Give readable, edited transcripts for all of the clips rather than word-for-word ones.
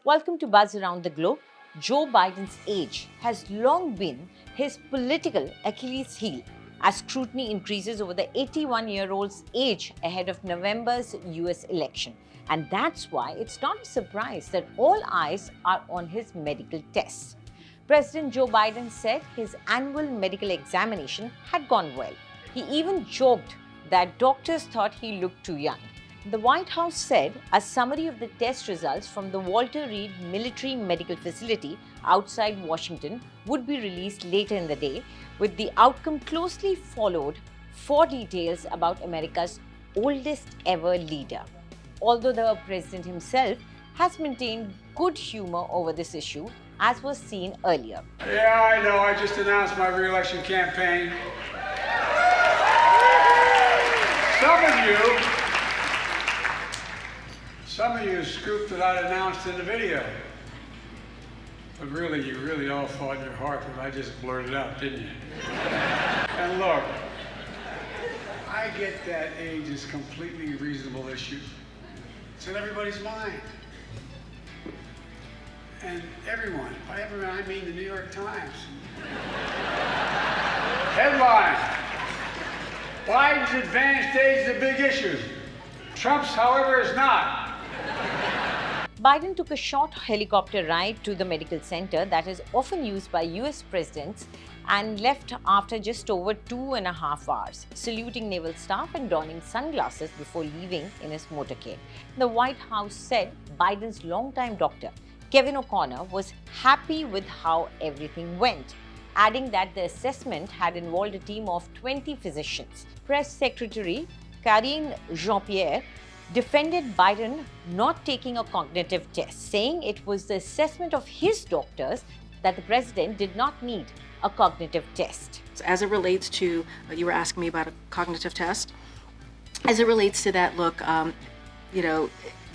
Welcome to Buzz Around the Globe. Joe Biden's age has long been his political Achilles heel as scrutiny increases over the 81-year-old's age ahead of November's US election. And that's why it's not a surprise that all eyes are on his medical tests. President Joe Biden said his annual medical examination had gone well. He even joked that doctors thought he looked too young. The White House said a summary of the test results from the Walter Reed Military Medical Facility outside Washington would be released later in the day, with the outcome closely followed for details about America's oldest ever leader. Although the president himself has maintained good humor over this issue, as was seen earlier. Yeah, I know. I just announced my re-election campaign. Some of you scooped that I'd announced in the video. But really, you really all thought in your heart that I just blurted out, didn't you? And look, I get that age is a completely reasonable issue. It's in everybody's mind. And everyone, by everyone I mean the New York Times. Headline: Biden's advanced age is a big issue. Trump's, however, is not. Biden took a short helicopter ride to the medical center that is often used by US presidents and left after just over 2.5 hours, saluting naval staff and donning sunglasses before leaving in his motorcade. The White House said Biden's longtime doctor, Kevin O'Connor, was happy with how everything went, adding that the assessment had involved a team of 20 physicians. Prez Secretary Karine Jean-Pierre defended Biden not taking a cognitive test, saying it was the assessment of his doctors that the president did not need a cognitive test. As it relates to, you were asking me about a cognitive test. As it relates to that, look, the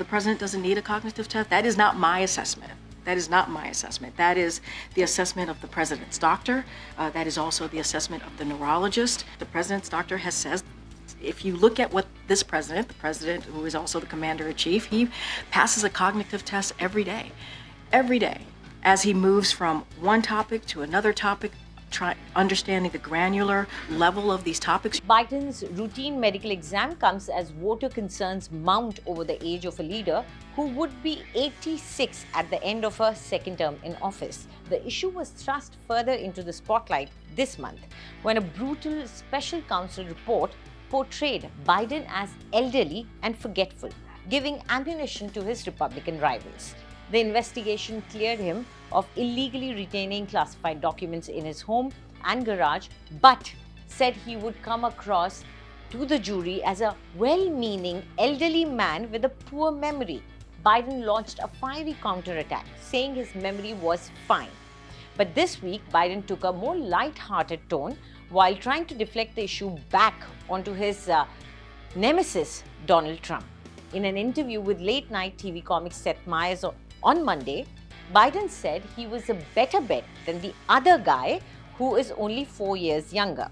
president doesn't need a cognitive test. That is not my assessment. That is not my assessment. That is the assessment of the president's doctor. That is also the assessment of the neurologist. The president's doctor has said, if you look at what this president, the president who is also the commander-in-chief, he passes a cognitive test every day, as he moves from one topic to another topic, understanding the granular level of these topics. Biden's routine medical exam comes as voter concerns mount over the age of a leader who would be 86 at the end of her second term in office. The issue was thrust further into the spotlight this month when a brutal special counsel report portrayed Biden as elderly and forgetful, giving ammunition to his Republican rivals. The investigation cleared him of illegally retaining classified documents in his home and garage, but said he would come across to the jury as a well-meaning elderly man with a poor memory. Biden launched a fiery counterattack, saying his memory was fine. But this week, Biden took a more light-hearted tone while trying to deflect the issue back onto his nemesis, Donald Trump. In an interview with late-night TV comic Seth Meyers on Monday, Biden said he was a better bet than the other guy who is only 4 years younger.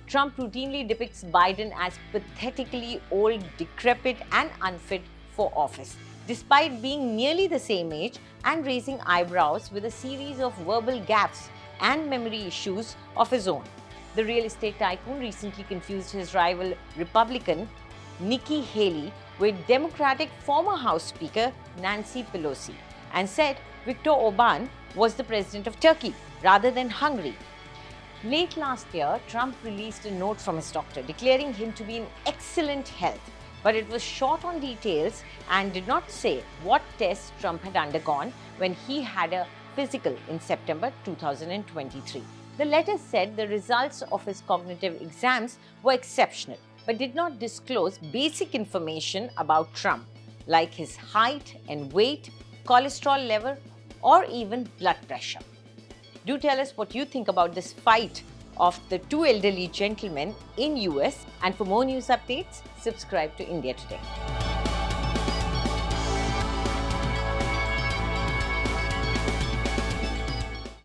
Trump routinely depicts Biden as pathetically old, decrepit, and unfit for office, despite being nearly the same age and raising eyebrows with a series of verbal gaffes and memory issues of his own. The real estate tycoon recently confused his rival Republican Nikki Haley with Democratic former House Speaker Nancy Pelosi and said Viktor Orban was the president of Turkey rather than Hungary. Late last year, Trump released a note from his doctor declaring him to be in excellent health, but it was short on details and did not say what tests Trump had undergone when he had a physical in September 2023. The letter said the results of his cognitive exams were exceptional, but did not disclose basic information about Trump, like his height and weight, cholesterol level, or even blood pressure. Do tell us what you think about this fight of the two elderly gentlemen in US, and for more news updates, subscribe to India Today.